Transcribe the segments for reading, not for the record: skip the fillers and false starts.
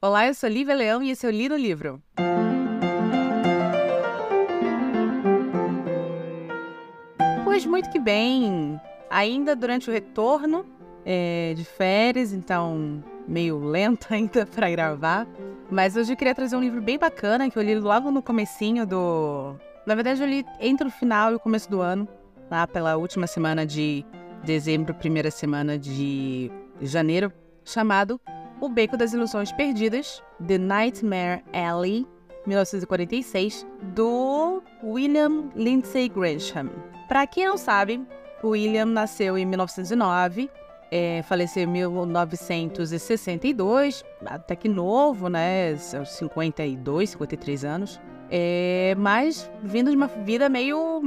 Olá, eu sou Lívia Leão e esse é o Li no Livro. Pois muito que bem, ainda durante o retorno de férias, então meio lento ainda para gravar, mas hoje eu queria trazer um livro bem bacana que eu li logo no comecinho do... Na verdade eu li entre o final e o começo do ano, lá pela última semana de dezembro, primeira semana de janeiro, chamado O Beco das Ilusões Perdidas, The Nightmare Alley, 1946, do William Lindsay Gresham. Para quem não sabe, o William nasceu em 1909, faleceu em 1962, até que novo, né, 52, 53 anos, mas vindo de uma vida meio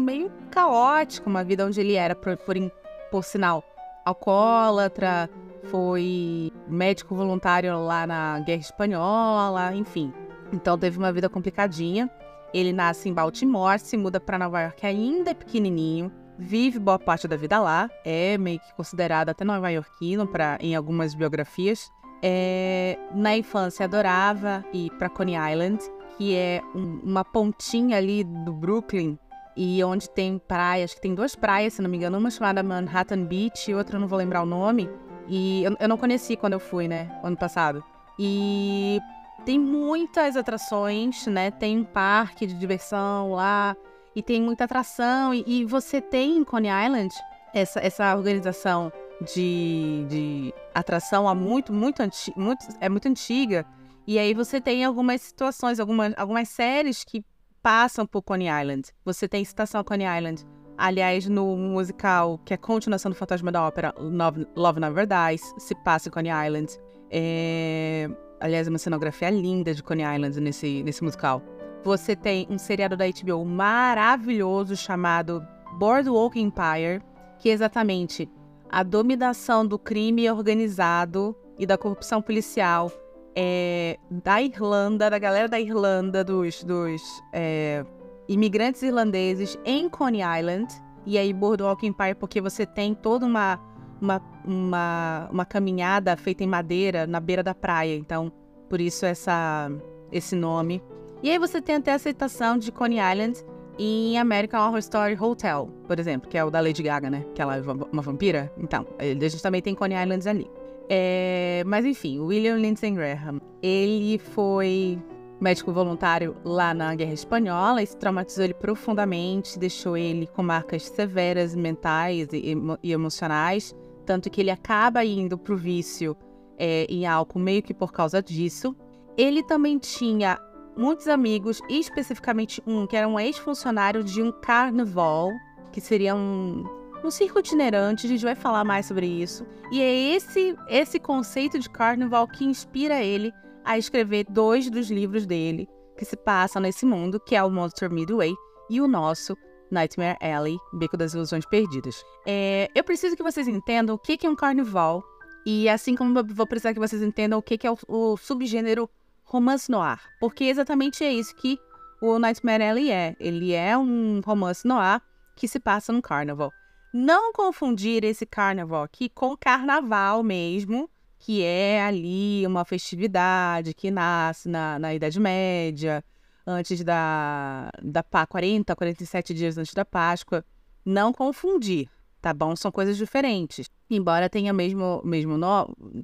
caótica, uma vida onde ele era, por sinal, alcoólatra, foi médico voluntário lá na Guerra Espanhola, enfim. Então teve uma vida complicadinha. Ele nasce em Baltimore, se muda para Nova York ainda pequenininho, vive boa parte da vida lá, é meio que considerado até nova-iorquino em algumas biografias. Na infância adorava ir para Coney Island, que é uma pontinha ali do Brooklyn, e onde tem praias, que tem duas praias, se não me engano, uma chamada Manhattan Beach e outra eu não vou lembrar o nome. E eu não conheci quando eu fui, né, ano passado. E tem muitas atrações, né, tem um parque de diversão lá, e tem muita atração. E você tem em Coney Island essa organização de atração muito antiga. E aí você tem algumas situações, algumas séries que passam por Coney Island. Você tem Estação Coney Island. Aliás, no musical, que é a continuação do Fantasma da Ópera, Love Never Dies, se passa em Coney Island. Aliás, é uma cenografia linda de Coney Island nesse musical. Você tem um seriado da HBO maravilhoso chamado Boardwalk Empire, que é exatamente a dominação do crime organizado e da corrupção policial da Irlanda, da galera da Irlanda, dos imigrantes irlandeses em Coney Island. E aí Boardwalk Empire porque você tem toda uma caminhada feita em madeira na beira da praia. Então, por isso esse nome. E aí você tem até a aceitação de Coney Island em American Horror Story Hotel, por exemplo, que é o da Lady Gaga, né? Que ela é uma vampira. Então, a gente também tem Coney Island ali. Mas enfim, William Lindsay Gresham, ele foi médico voluntário lá na Guerra Espanhola. Isso traumatizou ele profundamente, deixou ele com marcas severas mentais e emocionais, tanto que ele acaba indo pro vício em álcool meio que por causa disso. Ele também tinha muitos amigos, e especificamente um que era um ex-funcionário de um carnaval, que seria um circo itinerante. A gente vai falar mais sobre isso. E é esse conceito de carnaval que inspira ele a escrever 2 dos livros dele, que se passam nesse mundo, que é o Monster Midway e o nosso Nightmare Alley, Beco das Ilusões Perdidas. Eu preciso que vocês entendam o que é um carnaval, e assim como eu vou precisar que vocês entendam o que é o subgênero romance noir, porque exatamente é isso que o Nightmare Alley é. Ele é um romance noir que se passa no carnaval. Não confundir esse carnaval aqui com carnaval mesmo, que é ali uma festividade que nasce na Idade Média, antes da 47 dias antes da Páscoa. Não confundir, tá bom? São coisas diferentes. Embora tenha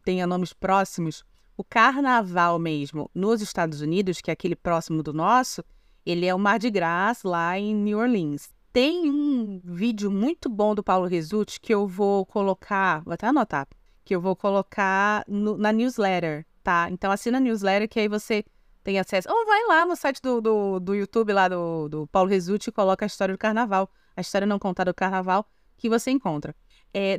tenha nomes próximos, o carnaval mesmo nos Estados Unidos, que é aquele próximo do nosso, ele é o Mardi Gras lá em New Orleans. Tem um vídeo muito bom do Paulo Rezzutti que eu vou colocar, vou até anotar, que eu vou colocar na newsletter, tá? Então assina a newsletter que aí você tem acesso. Ou vai lá no site do YouTube lá do Paulo Rezzutti e coloca a história do carnaval, a história não contada do carnaval, que você encontra.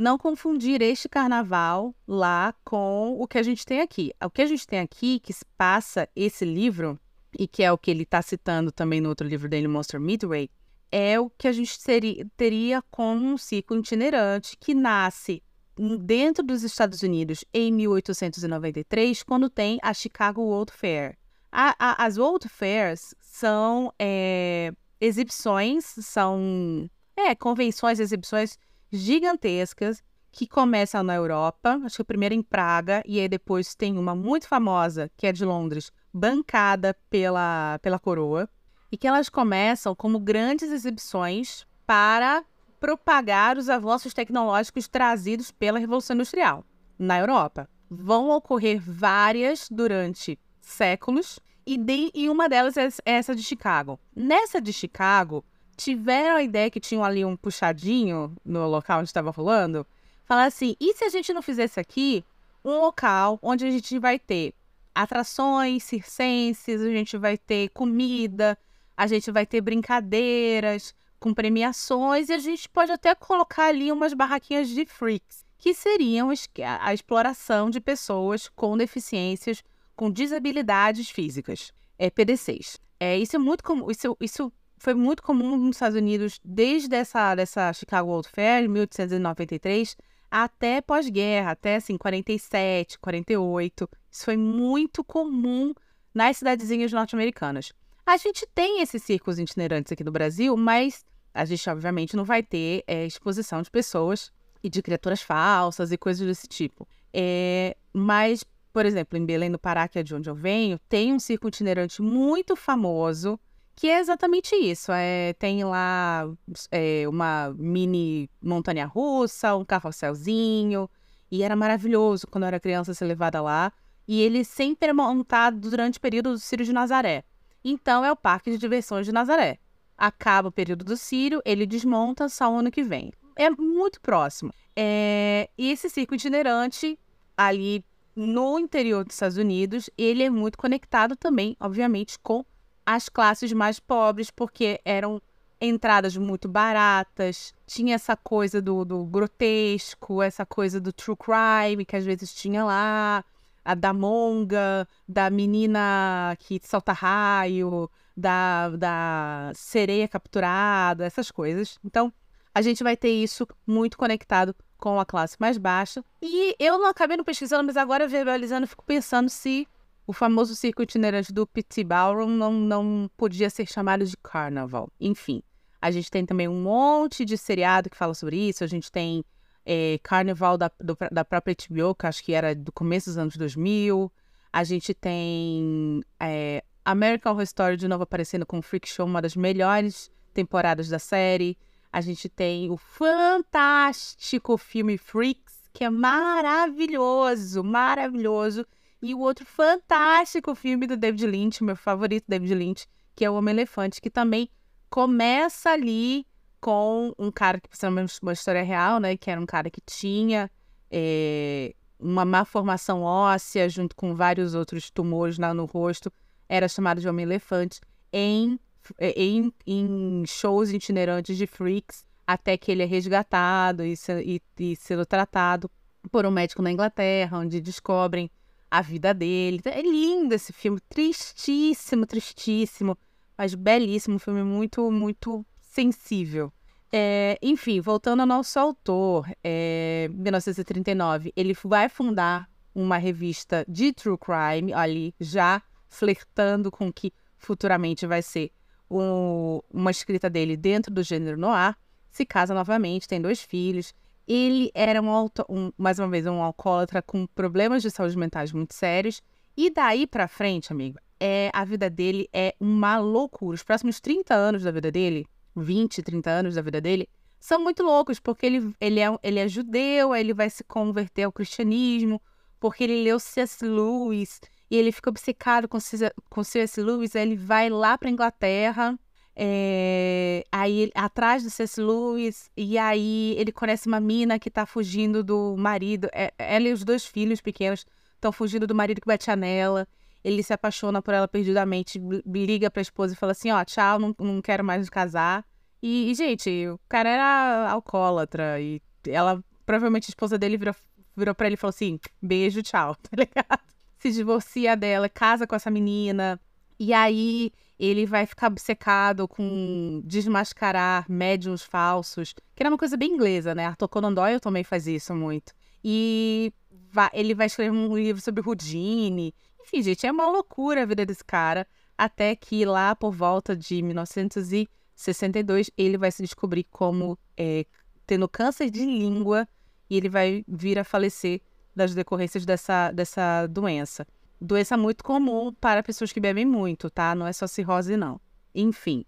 Não confundir este carnaval lá com o que a gente tem aqui. O que a gente tem aqui, que se passa esse livro, e que é o que ele está citando também no outro livro dele, Monster Midway, é o que a gente teria como um ciclo itinerante que nasce dentro dos Estados Unidos em 1893, quando tem a Chicago World Fair. As World Fairs são exibições, são convenções, exibições gigantescas que começam na Europa, acho que a primeira em Praga, e aí depois tem uma muito famosa, que é de Londres, bancada pela coroa, e que elas começam como grandes exibições para propagar os avanços tecnológicos trazidos pela Revolução Industrial na Europa. Vão ocorrer várias durante séculos, e uma delas é essa de Chicago. Nessa de Chicago, tiveram a ideia que tinham ali um puxadinho no local onde estava rolando, falar assim, e se a gente não fizesse aqui um local onde a gente vai ter atrações circenses, a gente vai ter comida, a gente vai ter brincadeiras com premiações, e a gente pode até colocar ali umas barraquinhas de freaks, que seriam a exploração de pessoas com deficiências, com desabilidades físicas, PDCs. Isso é muito comum, isso foi muito comum nos Estados Unidos desde dessa Chicago World Fair, em 1893, até pós-guerra, até assim, 47, 48. Isso foi muito comum nas cidadezinhas norte-americanas. A gente tem esses circos itinerantes aqui no Brasil, mas a gente, obviamente, não vai ter exposição de pessoas e de criaturas falsas e coisas desse tipo. Mas, por exemplo, em Belém do Pará, que é de onde eu venho, tem um circo itinerante muito famoso, que é exatamente isso. Tem lá uma mini montanha-russa, um carrosselzinho, e era maravilhoso quando eu era criança ser levada lá. E ele sempre é montado durante o período do Círio de Nazaré. Então, é o Parque de Diversões de Nazaré. Acaba o período do Círio, ele desmonta só o ano que vem. É muito próximo. E esse circo itinerante, ali no interior dos Estados Unidos, ele é muito conectado também, obviamente, com as classes mais pobres, porque eram entradas muito baratas, tinha essa coisa do grotesco, essa coisa do true crime, que às vezes tinha lá, a da monga, da menina que solta raio, da sereia capturada, essas coisas. Então, a gente vai ter isso muito conectado com a classe mais baixa. E eu não acabei não pesquisando, mas agora verbalizando, fico pensando se o famoso circo itinerante do P.T. Ballroom não podia ser chamado de Carnival. Enfim, a gente tem também um monte de seriado que fala sobre isso. A gente tem Carnival da própria HBO, que acho que era do começo dos anos 2000. A gente tem American Horror Story de novo aparecendo com Freak Show, uma das melhores temporadas da série. A gente tem o fantástico filme Freaks, que é maravilhoso, maravilhoso. E o outro fantástico filme do David Lynch, meu favorito David Lynch, que é O Homem-Elefante, que também começa ali com um cara que precisa uma história real, né? Que era um cara que tinha uma má formação óssea junto com vários outros tumores no rosto. Era chamado de Homem-Elefante em shows itinerantes de freaks, até que ele é resgatado e sendo tratado por um médico na Inglaterra, onde descobrem a vida dele. É lindo esse filme, tristíssimo, tristíssimo, mas belíssimo, um filme muito, muito sensível. Enfim, voltando ao nosso autor, em 1939, ele vai fundar uma revista de true crime, ali já flertando com o que futuramente vai ser uma escrita dele dentro do gênero noir. Se casa novamente, tem 2 filhos. Ele era mais uma vez um alcoólatra com problemas de saúde mentais muito sérios. E daí pra frente, amigo, a vida dele é uma loucura. Os próximos 30 anos da vida dele, 20, 30 anos da vida dele, são muito loucos, porque ele é judeu, aí ele vai se converter ao cristianismo, porque ele leu C.S. Lewis, e ele fica obcecado com C.S. Lewis, aí ele vai lá pra Inglaterra, aí atrás do C.S. Lewis, e aí ele conhece uma mina que tá fugindo do marido, ela e os 2 filhos pequenos estão fugindo do marido que bate nela, ele se apaixona por ela perdidamente, liga pra esposa e fala assim, ó, tchau, não quero mais casar. E, gente, o cara era alcoólatra, e ela, provavelmente a esposa dele virou pra ele e falou assim, beijo, tchau, tá ligado? Se divorcia dela, casa com essa menina, e aí ele vai ficar obcecado com desmascarar médiums falsos, que era uma coisa bem inglesa, né? Arthur Conan Doyle também faz isso muito. E ele vai escrever um livro sobre Houdini. Enfim, gente, é uma loucura a vida desse cara, até que lá por volta de 1962 ele vai se descobrir como tendo câncer de língua e ele vai vir a falecer das decorrências dessa doença. Doença muito comum para pessoas que bebem muito, tá? Não é só cirrose, não. Enfim.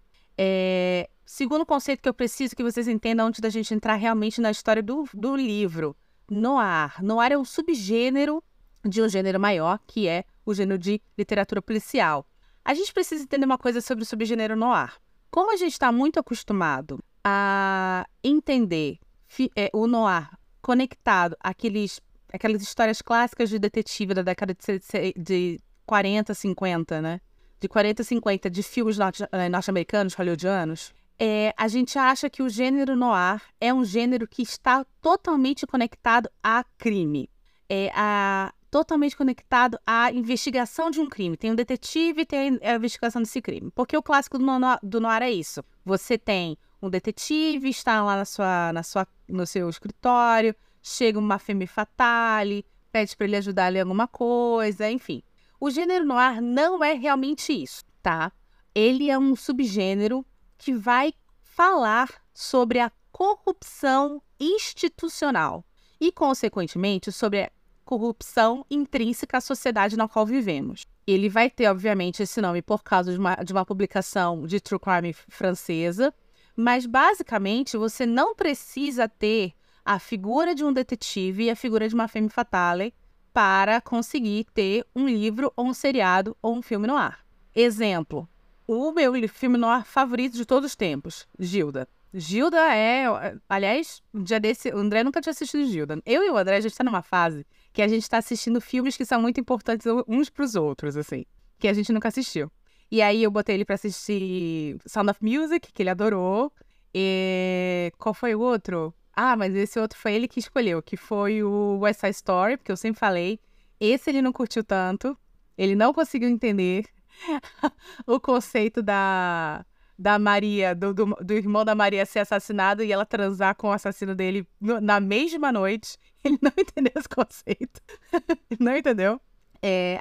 Segundo conceito que eu preciso que vocês entendam antes da gente entrar realmente na história do livro. Noir. Noir é um subgênero de um gênero maior, que é o gênero de literatura policial. A gente precisa entender uma coisa sobre o subgênero noir. Como a gente está muito acostumado a entender o noir conectado àquelas histórias clássicas de detetive da década de 40, 50, né? De 40, 50, de filmes norte-americanos, hollywoodianos, a gente acha que o gênero noir é um gênero que está totalmente conectado a crime. Totalmente conectado à investigação de um crime. Tem um detetive e tem a investigação desse crime. Porque o clássico do noir é isso. Você tem um detetive, está lá no seu escritório, chega uma femme fatale, pede para ele ajudar em alguma coisa, enfim. O gênero noir não é realmente isso, tá? Ele é um subgênero que vai falar sobre a corrupção institucional e, consequentemente, sobre a corrupção intrínseca à sociedade na qual vivemos. Ele vai ter, obviamente, esse nome por causa de uma publicação de true crime francesa, mas, basicamente, você não precisa ter a figura de um detetive e a figura de uma femme fatale para conseguir ter um livro ou um seriado ou um filme noir. Exemplo, o meu filme noir favorito de todos os tempos, Gilda. Gilda aliás, um dia desse, o André nunca tinha assistido Gilda. Eu e o André, a gente está numa fase que a gente está assistindo filmes que são muito importantes uns para os outros, assim, que a gente nunca assistiu. E aí eu botei ele para assistir Sound of Music, que ele adorou. E qual foi o outro? Ah, mas esse outro foi ele que escolheu, que foi o West Side Story, porque eu sempre falei. Esse ele não curtiu tanto, ele não conseguiu entender o conceito da Maria, do irmão da Maria ser assassinado e ela transar com o assassino dele na mesma noite. Ele não entendeu esse conceito. Ele não entendeu.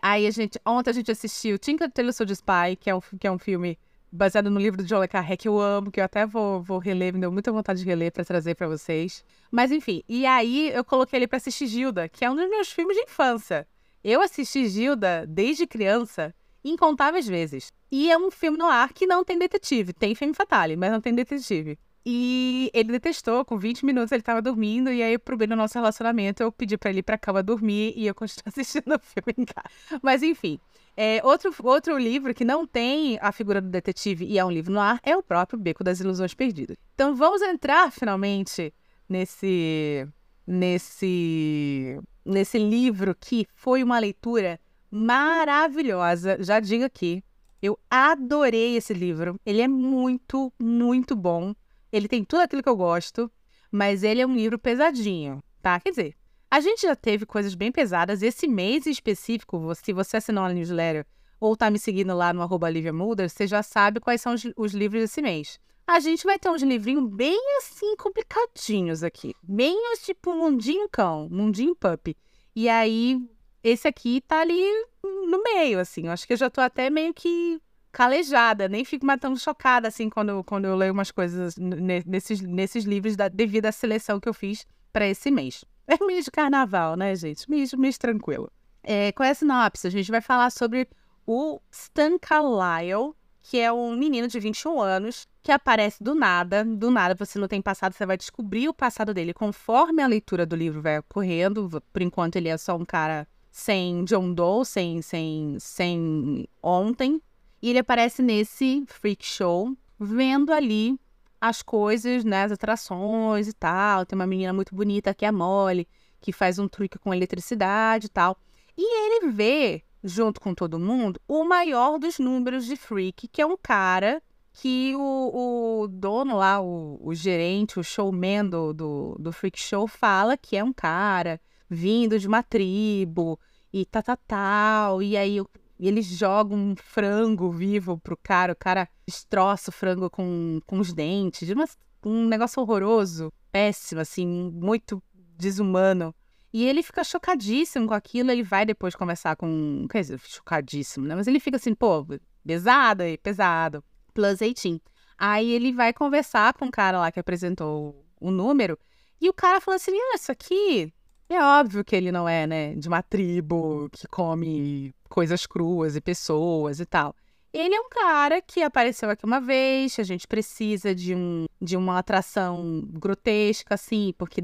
Aí ontem a gente assistiu Tinker Tailor Soldier Spy, que é um filme baseado no livro do John le Carré, que eu amo, que eu até vou reler, me deu muita vontade de reler pra trazer pra vocês. Mas enfim, e aí eu coloquei ele pra assistir Gilda, que é um dos meus filmes de infância. Eu assisti Gilda desde criança incontáveis vezes. E é um filme noir que não tem detetive. Tem femme fatale, mas não tem detetive. E ele detestou, com 20 minutos ele tava dormindo, e aí pro bem do nosso relacionamento eu pedi pra ele ir pra cama dormir e eu continuo assistindo o filme em casa. Mas enfim, outro livro que não tem a figura do detetive e é um livro noir é o próprio Beco das Ilusões Perdidas. Então vamos entrar finalmente nesse livro que foi uma leitura maravilhosa. Já digo aqui, eu adorei esse livro. Ele é muito, muito bom. Ele tem tudo aquilo que eu gosto, mas ele é um livro pesadinho, tá? Quer dizer, a gente já teve coisas bem pesadas. Esse mês em específico, se você assinou a newsletter ou tá me seguindo lá no @LiviaMulder, você já sabe quais são os livros desse mês. A gente vai ter uns livrinhos bem assim, complicadinhos aqui. Bem tipo Mundinho Cão, Mundinho Pup. E aí, esse aqui tá ali no meio, assim. Eu acho que eu já tô até meio que calejada, nem fico mais tão chocada, assim, quando eu leio umas coisas nesses livros devido à seleção que eu fiz para esse mês. É mês de carnaval, né, gente? Mês tranquilo. Qual é a sinopse? A gente vai falar sobre o Stan Carlyle, que é um menino de 21 anos, que aparece do nada, você não tem passado, você vai descobrir o passado dele conforme a leitura do livro vai ocorrendo. Por enquanto ele é só um cara sem John Doe, sem ontem. E ele aparece nesse freak show, vendo ali as coisas, né, as atrações e tal. Tem uma menina muito bonita que é a Molly, que faz um truque com eletricidade e tal. E ele vê, junto com todo mundo, o maior dos números de freak, que é um cara que o dono lá, o gerente, o showman do freak show fala que é um cara vindo de uma tribo e tal. E aí eles jogam um frango vivo pro cara, o cara destroça o frango com os dentes, um negócio horroroso, péssimo, assim, muito desumano. E ele fica chocadíssimo com aquilo, ele vai depois conversar com... Quer dizer, chocadíssimo, né? Mas ele fica assim, pô, pesado, plus 18. Aí ele vai conversar com o cara lá que apresentou o número, E o cara falou assim, isso aqui é óbvio que ele não é, né, de uma tribo que come coisas cruas e pessoas e tal. Ele é um cara que apareceu aqui uma vez, a gente precisa de uma atração grotesca, assim, porque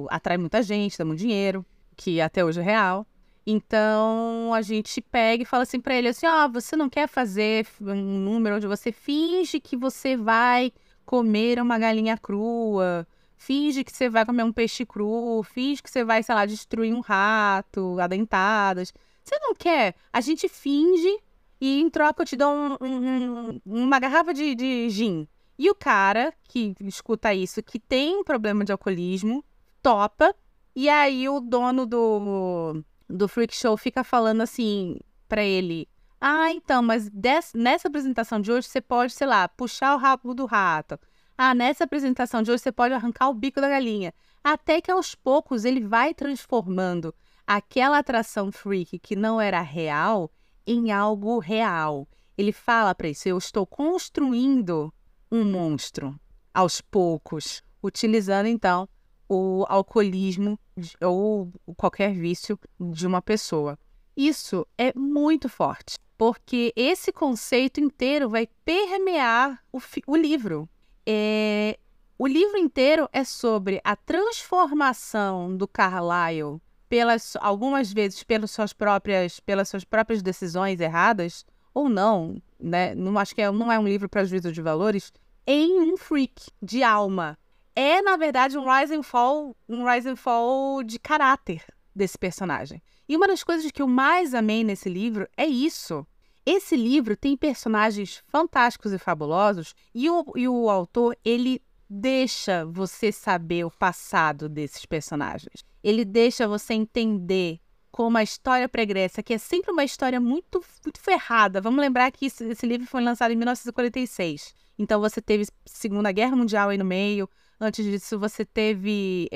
atrai muita gente, dá muito dinheiro, que até hoje é real. Então, a gente pega e fala assim pra ele, assim, você não quer fazer um número onde você finge que você vai comer uma galinha crua, finge que você vai comer um peixe cru, finge que você vai, sei lá, destruir um rato, a dentadas. Você não quer? A gente finge e em troca eu te dou uma garrafa de gin. E o cara que escuta isso, que tem um problema de alcoolismo, topa. E aí o dono do Freak Show fica falando assim pra ele, então, mas nessa apresentação de hoje você pode, sei lá, puxar o rabo do rato. Nessa apresentação de hoje você pode arrancar o bico da galinha. Até que aos poucos ele vai transformando aquela atração freak que não era real em algo real. Ele fala pra isso, eu estou construindo um monstro aos poucos, utilizando então o alcoolismo ou qualquer vício de uma pessoa. Isso é muito forte, porque esse conceito inteiro vai permear o livro. O livro inteiro é sobre a transformação do Carlyle, algumas vezes pelas suas próprias decisões erradas, ou não, né? Não acho que não é um livro para juízo de valores, em um freak de alma. É, na verdade, um rise and fall de caráter desse personagem. E uma das coisas que eu mais amei nesse livro é isso. Esse livro tem personagens fantásticos e fabulosos e o autor, ele deixa você saber o passado desses personagens. Ele deixa você entender como a história pregressa, que é sempre uma história muito, muito ferrada. Vamos lembrar que esse livro foi lançado em 1946. Então você teve Segunda Guerra Mundial aí no meio. Antes disso você teve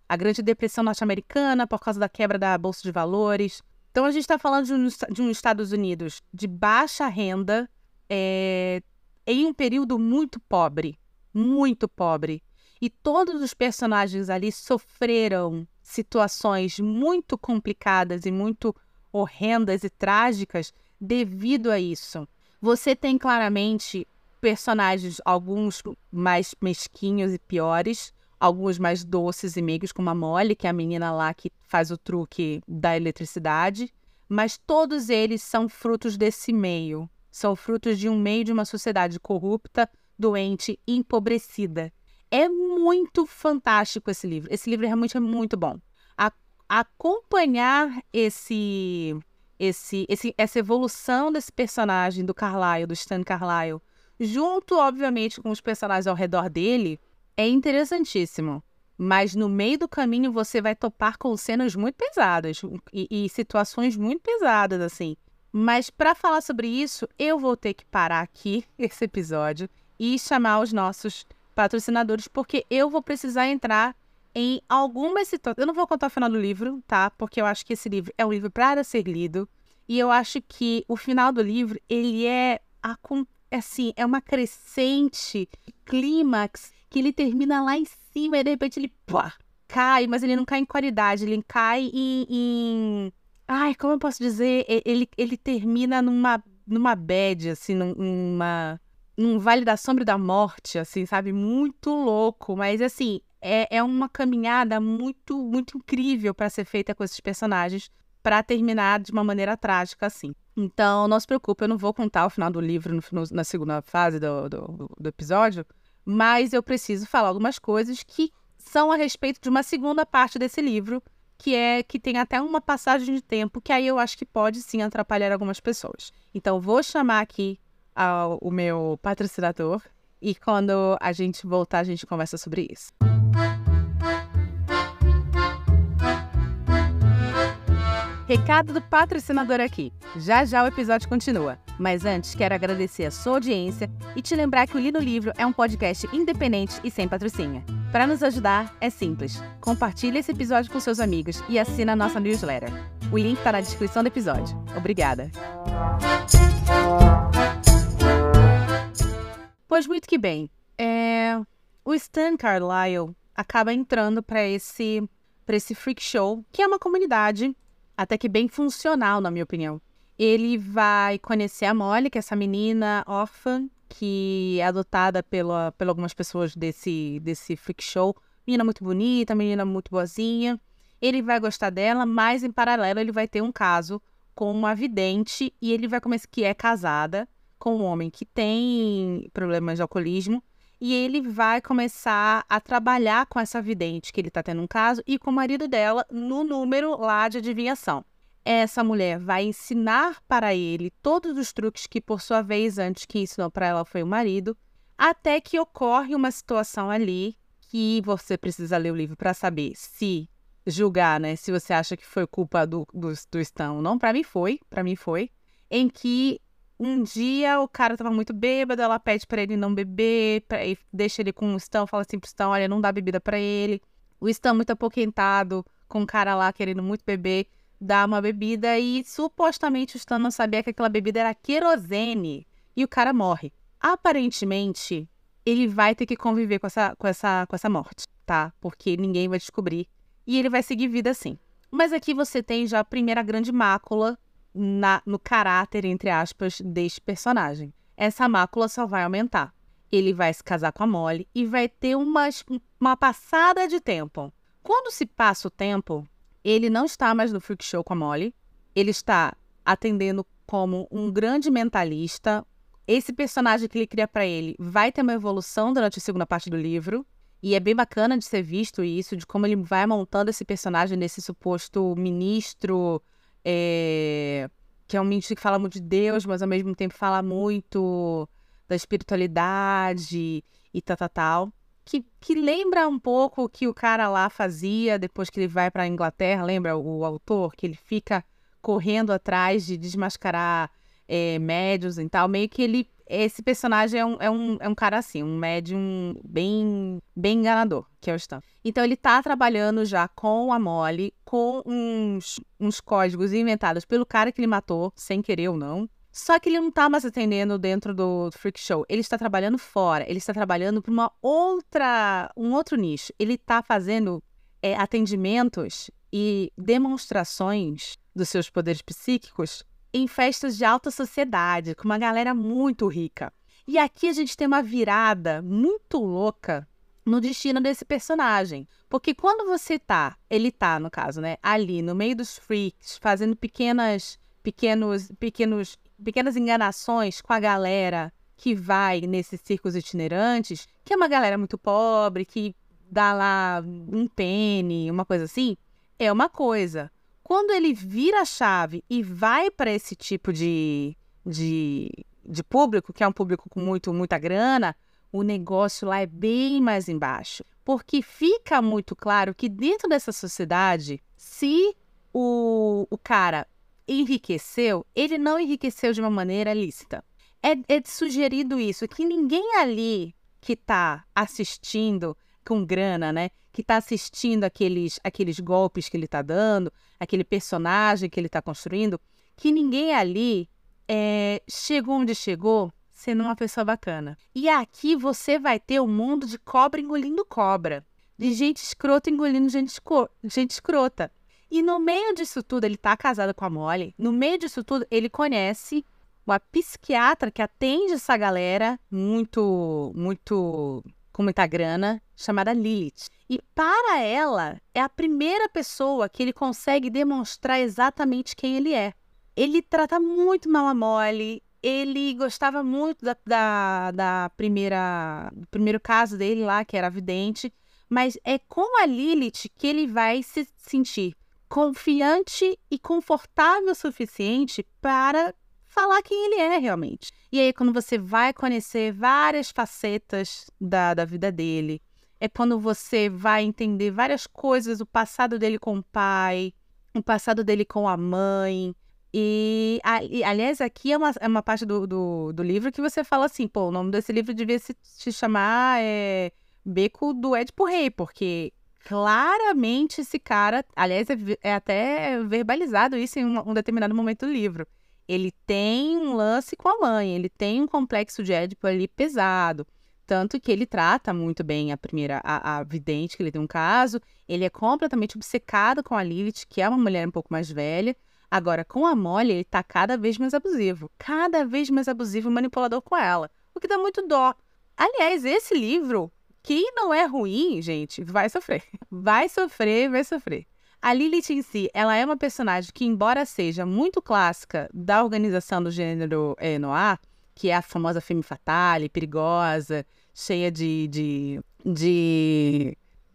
a Grande Depressão Norte-Americana por causa da quebra da Bolsa de Valores. Então, a gente está falando de um Estados Unidos de baixa renda, em um período muito pobre. E todos os personagens ali sofreram situações muito complicadas e muito horrendas e trágicas devido a isso. Você tem claramente personagens, alguns mais mesquinhos e piores, alguns mais doces e meigos, como a Molly, que é a menina lá que faz o truque da eletricidade. Mas todos eles são frutos desse meio. São frutos de um meio de uma sociedade corrupta, doente e empobrecida. É muito fantástico esse livro. Esse livro realmente é muito bom. Acompanhar essa evolução desse personagem do Carlyle, do Stan Carlyle, junto, obviamente, com os personagens ao redor dele, é interessantíssimo, mas no meio do caminho você vai topar com cenas muito pesadas e situações muito pesadas, assim. Mas para falar sobre isso, eu vou ter que parar aqui esse episódio e chamar os nossos patrocinadores, porque eu vou precisar entrar em algumas situações. Eu não vou contar o final do livro, tá? Porque eu acho que esse livro é um livro para ser lido e eu acho que o final do livro, ele é uma crescente, clímax, que ele termina lá em cima e de repente ele cai, mas ele não cai em qualidade, ele cai como eu posso dizer? Ele termina numa bad, assim, num vale da sombra e da morte, assim, sabe? Muito louco, mas assim, é uma caminhada muito, muito incrível para ser feita com esses personagens, para terminar de uma maneira trágica, assim. Então, não se preocupe, eu não vou contar o final do livro na segunda fase do episódio, mas eu preciso falar algumas coisas que são a respeito de uma segunda parte desse livro, que tem até uma passagem de tempo, que aí eu acho que pode sim atrapalhar algumas pessoas. Então, vou chamar aqui o meu patrocinador e quando a gente voltar, a gente conversa sobre isso. Recado do patrocinador aqui. Já já o episódio continua. Mas antes, quero agradecer a sua audiência e te lembrar que o Li no Livro é um podcast independente e sem patrocínio. Para nos ajudar, é simples. Compartilhe esse episódio com seus amigos e assina a nossa newsletter. O link está na descrição do episódio. Obrigada. Pois muito que bem. O Stan Carlyle, acaba entrando para esse freak show, que é uma comunidade até que bem funcional, na minha opinião. Ele vai conhecer a Molly, que é essa menina órfã, que é adotada por algumas pessoas desse freak show. Menina muito bonita, menina muito boazinha. Ele vai gostar dela, mas em paralelo ele vai ter um caso com uma vidente e ele vai começar, que é casada com um homem que tem problemas de alcoolismo, e ele vai começar a trabalhar com essa vidente que ele está tendo um caso e com o marido dela no número lá de adivinhação. Essa mulher vai ensinar para ele todos os truques que, por sua vez, antes que ensinou para ela foi o marido, até que ocorre uma situação ali que você precisa ler o livro para saber se julgar, né? Se você acha que foi culpa do Stan ou não. Para mim foi, em que um dia o cara tava muito bêbado, ela pede pra ele não beber, e deixa ele com o Stan, fala assim pro Stan, olha, não dá bebida pra ele. O Stan muito apoquentado, com o cara lá querendo muito beber, dá uma bebida e supostamente o Stan não sabia que aquela bebida era querosene e o cara morre. Aparentemente, ele vai ter que conviver com essa morte, tá? Porque ninguém vai descobrir e ele vai seguir vida assim. Mas aqui você tem já a primeira grande mácula no caráter, entre aspas, deste personagem. Essa mácula só vai aumentar. Ele vai se casar com a Molly e vai ter uma passada de tempo. Quando se passa o tempo, ele não está mais no freak show com a Molly. Ele está atendendo como um grande mentalista. Esse personagem que ele cria para ele vai ter uma evolução durante a segunda parte do livro. E é bem bacana de ser visto isso, de como ele vai montando esse personagem nesse suposto ministro, que é um ministro que fala muito de Deus, mas ao mesmo tempo fala muito da espiritualidade e tal. Que lembra um pouco o que o cara lá fazia depois que ele vai para a Inglaterra, lembra o autor? Que ele fica correndo atrás de desmascarar médiuns e tal. Meio que esse personagem é um cara assim, um médium bem enganador, que é o Stan. Então ele tá trabalhando já com a Molly, com uns códigos inventados pelo cara que ele matou, sem querer ou não. Só que ele não tá mais atendendo dentro do freak show. Ele está trabalhando fora. Ele está trabalhando para um outro nicho. Ele tá fazendo atendimentos e demonstrações dos seus poderes psíquicos em festas de alta sociedade, com uma galera muito rica. E aqui a gente tem uma virada muito louca no destino desse personagem. Porque quando ele tá, no caso, né, ali no meio dos freaks, fazendo pequenas enganações com a galera que vai nesses circos itinerantes, que é uma galera muito pobre, que dá lá um penny, uma coisa assim, é uma coisa. Quando ele vira a chave e vai para esse tipo de público, que é um público com muita grana, o negócio lá é bem mais embaixo. Porque fica muito claro que dentro dessa sociedade, se o cara enriqueceu, ele não enriqueceu de uma maneira lícita. É sugerido isso, que ninguém ali que está assistindo com grana, né? Que está assistindo aqueles golpes que ele está dando, aquele personagem que ele está construindo, que ninguém ali chegou onde chegou sendo uma pessoa bacana. E aqui você vai ter um mundo de cobra engolindo cobra, de gente escrota engolindo gente escrota. E no meio disso tudo, ele tá casado com a Molly, no meio disso tudo, ele conhece uma psiquiatra que atende essa galera muito com muita grana, chamada Lilith. E para ela, é a primeira pessoa que ele consegue demonstrar exatamente quem ele é. Ele trata muito mal a Molly, ele gostava muito do primeiro caso dele lá, que era a vidente, mas é com a Lilith que ele vai se sentir confiante e confortável o suficiente para falar quem ele é realmente. E aí, quando você vai conhecer várias facetas da vida dele, é quando você vai entender várias coisas, o passado dele com o pai, o passado dele com a mãe. E aliás, aqui é uma parte do livro que você fala assim, pô, o nome desse livro devia se chamar Beco do Édipo Rei, porque claramente esse cara, aliás, é até verbalizado isso em um determinado momento do livro. Ele tem um lance com a mãe, ele tem um complexo de Édipo ali pesado. Tanto que ele trata muito bem a vidente, que ele tem um caso. Ele é completamente obcecado com a Lilith, que é uma mulher um pouco mais velha. Agora, com a Molly, ele tá cada vez mais abusivo. Cada vez mais abusivo e manipulador com ela. O que dá muito dó. Aliás, esse livro, que não é ruim, gente, vai sofrer. Vai sofrer, vai sofrer. A Lilith em si, ela é uma personagem que, embora seja muito clássica da organização do gênero noir, que é a famosa femme fatale, perigosa, cheia de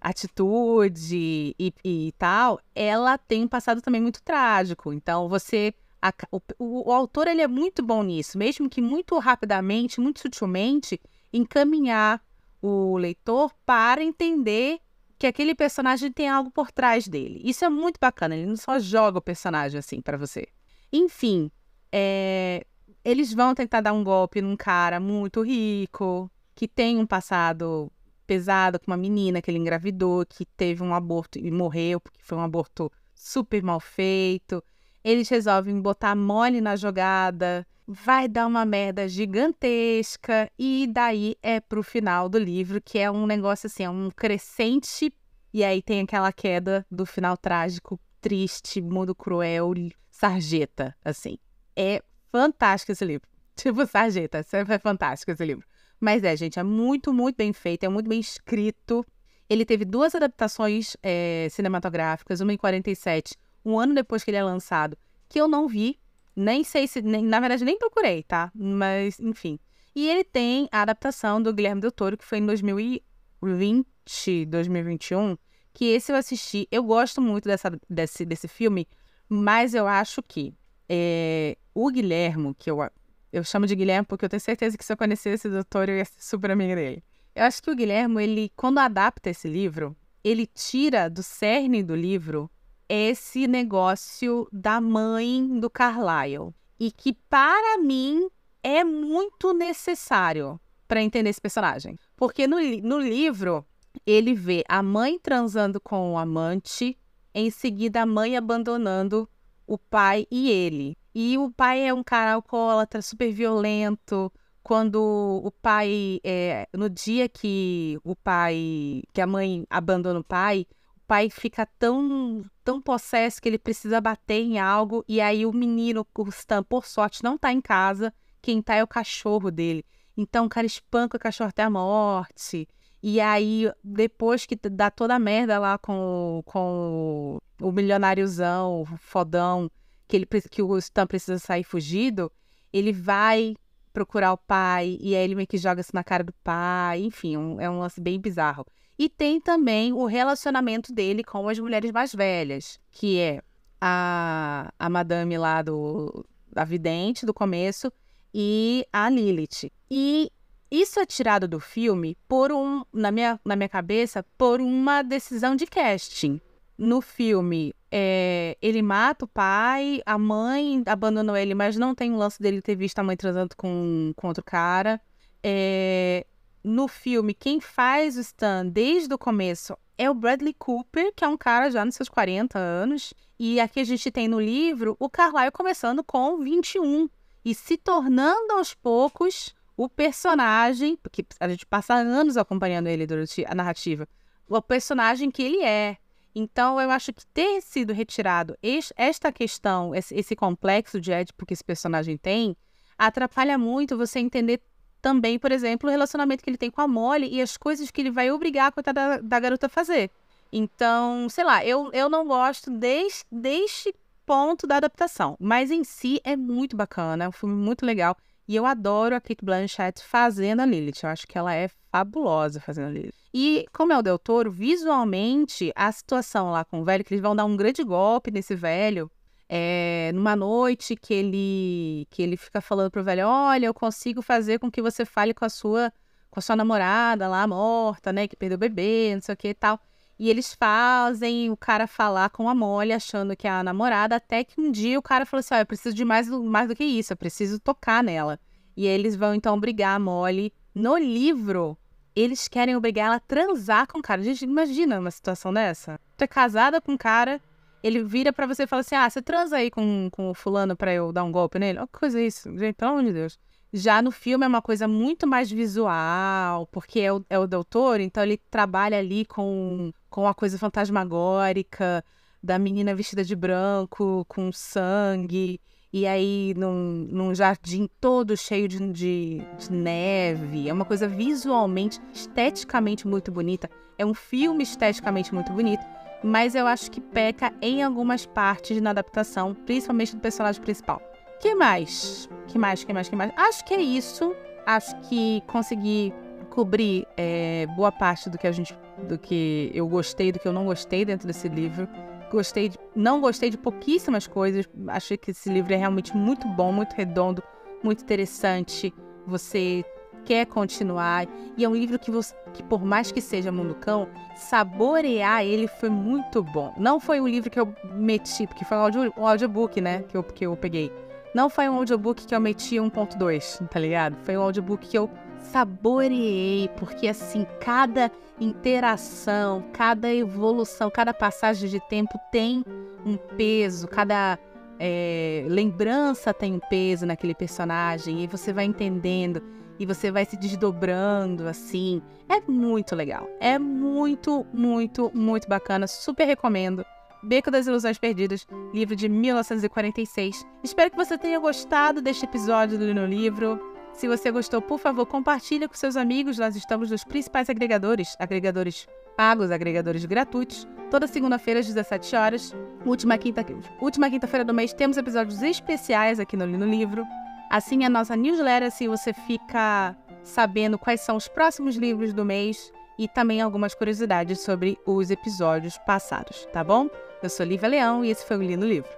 atitude e tal, ela tem um passado também muito trágico. Então, o autor, ele é muito bom nisso, mesmo que muito rapidamente, muito sutilmente, encaminhar o leitor para entender que aquele personagem tem algo por trás dele. Isso é muito bacana, ele não só joga o personagem assim para você. Enfim, eles vão tentar dar um golpe num cara muito rico, que tem um passado pesado com uma menina que ele engravidou, que teve um aborto e morreu, porque foi um aborto super mal feito. Eles resolvem botar a Molly na jogada, vai dar uma merda gigantesca, e daí é pro final do livro, que é um negócio assim, é um crescente, e aí tem aquela queda do final trágico, triste, mundo cruel, sarjeta, assim. É fantástico esse livro. Tipo, sarjeta, é fantástico esse livro. Mas gente, é muito, muito bem feito, é muito bem escrito. Ele teve 2 adaptações cinematográficas, uma em 47, um ano depois que ele é lançado, que eu não vi, nem sei se, na verdade, nem procurei, tá? Mas, enfim. E ele tem a adaptação do Guilherme Del Toro, que foi em 2020, 2021, que esse eu assisti. Eu gosto muito desse filme, mas eu acho que o Guilherme, que eu chamo de Guilherme porque eu tenho certeza que se eu conhecesse esse doutor, eu ia ser super amiga dele. Eu acho que o Guilherme, ele, quando adapta esse livro, ele tira do cerne do livro esse negócio da mãe do Carlyle. E que, para mim, é muito necessário para entender esse personagem. Porque no livro, ele vê a mãe transando com o amante, em seguida a mãe abandonando o pai e ele. E o pai é um cara alcoólatra, super violento. Quando o pai, no dia que a mãe abandona o pai fica tão possesso que ele precisa bater em algo, e aí o menino, o Stan, por sorte, não tá em casa, quem tá é o cachorro dele. Então o cara espanca o cachorro até a morte. E aí, depois que dá toda a merda lá com o milionáriozão, o fodão, que o Stan precisa sair fugido, ele vai procurar o pai, e aí ele meio que joga-se na cara do pai, enfim, é um lance bem bizarro. E tem também o relacionamento dele com as mulheres mais velhas, que é a madame lá da vidente do começo e a Lilith. E isso é tirado do filme na minha cabeça, por uma decisão de casting. No filme, ele mata o pai, a mãe abandonou ele, mas não tem o lance dele ter visto a mãe transando com outro cara. No filme, quem faz o Stan desde o começo é o Bradley Cooper, que é um cara já nos seus 40 anos. E aqui a gente tem no livro o Carlyle começando com 21 e se tornando aos poucos o personagem, porque a gente passa anos acompanhando ele durante a narrativa, o personagem que ele é. Então, eu acho que ter sido retirado esta questão, esse complexo de Édipo que esse personagem tem, atrapalha muito você entender também, por exemplo, o relacionamento que ele tem com a Molly e as coisas que ele vai obrigar a coitada da garota a fazer. Então, sei lá, eu não gosto deste ponto da adaptação, mas em si é muito bacana, é um filme muito legal. E eu adoro a Cate Blanchett fazendo a Lilith. Eu acho que ela é fabulosa fazendo a Lilith. E, como é o Del Toro, visualmente, a situação lá com o velho, que eles vão dar um grande golpe nesse velho, numa noite que ele fica falando pro velho, olha, eu consigo fazer com que você fale com a sua namorada lá, morta, né, que perdeu o bebê, não sei o que e tal. E eles fazem o cara falar com a Molly, achando que é a namorada, até que um dia o cara falou assim, eu preciso de mais do que isso, eu preciso tocar nela. E eles vão, então, obrigar a Molly. No livro, eles querem obrigar ela a transar com o cara. Gente, imagina uma situação dessa. Tu é casada com um cara, ele vira pra você e fala assim, você transa aí com o fulano pra eu dar um golpe nele? Olha que coisa é isso, gente, pelo amor de Deus. Já no filme é uma coisa muito mais visual, porque é o Del Toro, então ele trabalha ali com a coisa fantasmagórica da menina vestida de branco, com sangue, e aí num jardim todo cheio de neve. É uma coisa visualmente, esteticamente muito bonita. É um filme esteticamente muito bonito, mas eu acho que peca em algumas partes na adaptação, principalmente do personagem principal. Que mais? Acho que é isso. Acho que consegui cobrir boa parte do que eu gostei, do que eu não gostei dentro desse livro. Não gostei de pouquíssimas coisas. Achei que esse livro é realmente muito bom, muito redondo, muito interessante. Você quer continuar. E é um livro que por mais que seja Munducão, saborear ele foi muito bom. Não foi um livro que eu meti, porque foi um audiobook, né, que eu peguei. Não foi um audiobook que eu meti 1.2, tá ligado? Foi um audiobook que eu saboreei, porque assim, cada interação, cada evolução, cada passagem de tempo tem um peso, cada lembrança tem um peso naquele personagem, e você vai entendendo, e você vai se desdobrando, assim. É muito legal. É muito, muito, muito bacana. Super recomendo. Beco das Ilusões Perdidas, livro de 1946. Espero que você tenha gostado deste episódio do No Livro. Se você gostou, por favor, compartilhe com seus amigos. Nós estamos nos principais agregadores pagos, agregadores gratuitos. Toda segunda-feira às 17 horas. Última quinta-feira do mês temos episódios especiais aqui no Livro. Assim é a nossa newsletter, se você fica sabendo quais são os próximos livros do mês e também algumas curiosidades sobre os episódios passados, tá bom? Eu sou Lívia Leão e esse foi o Li no Livro.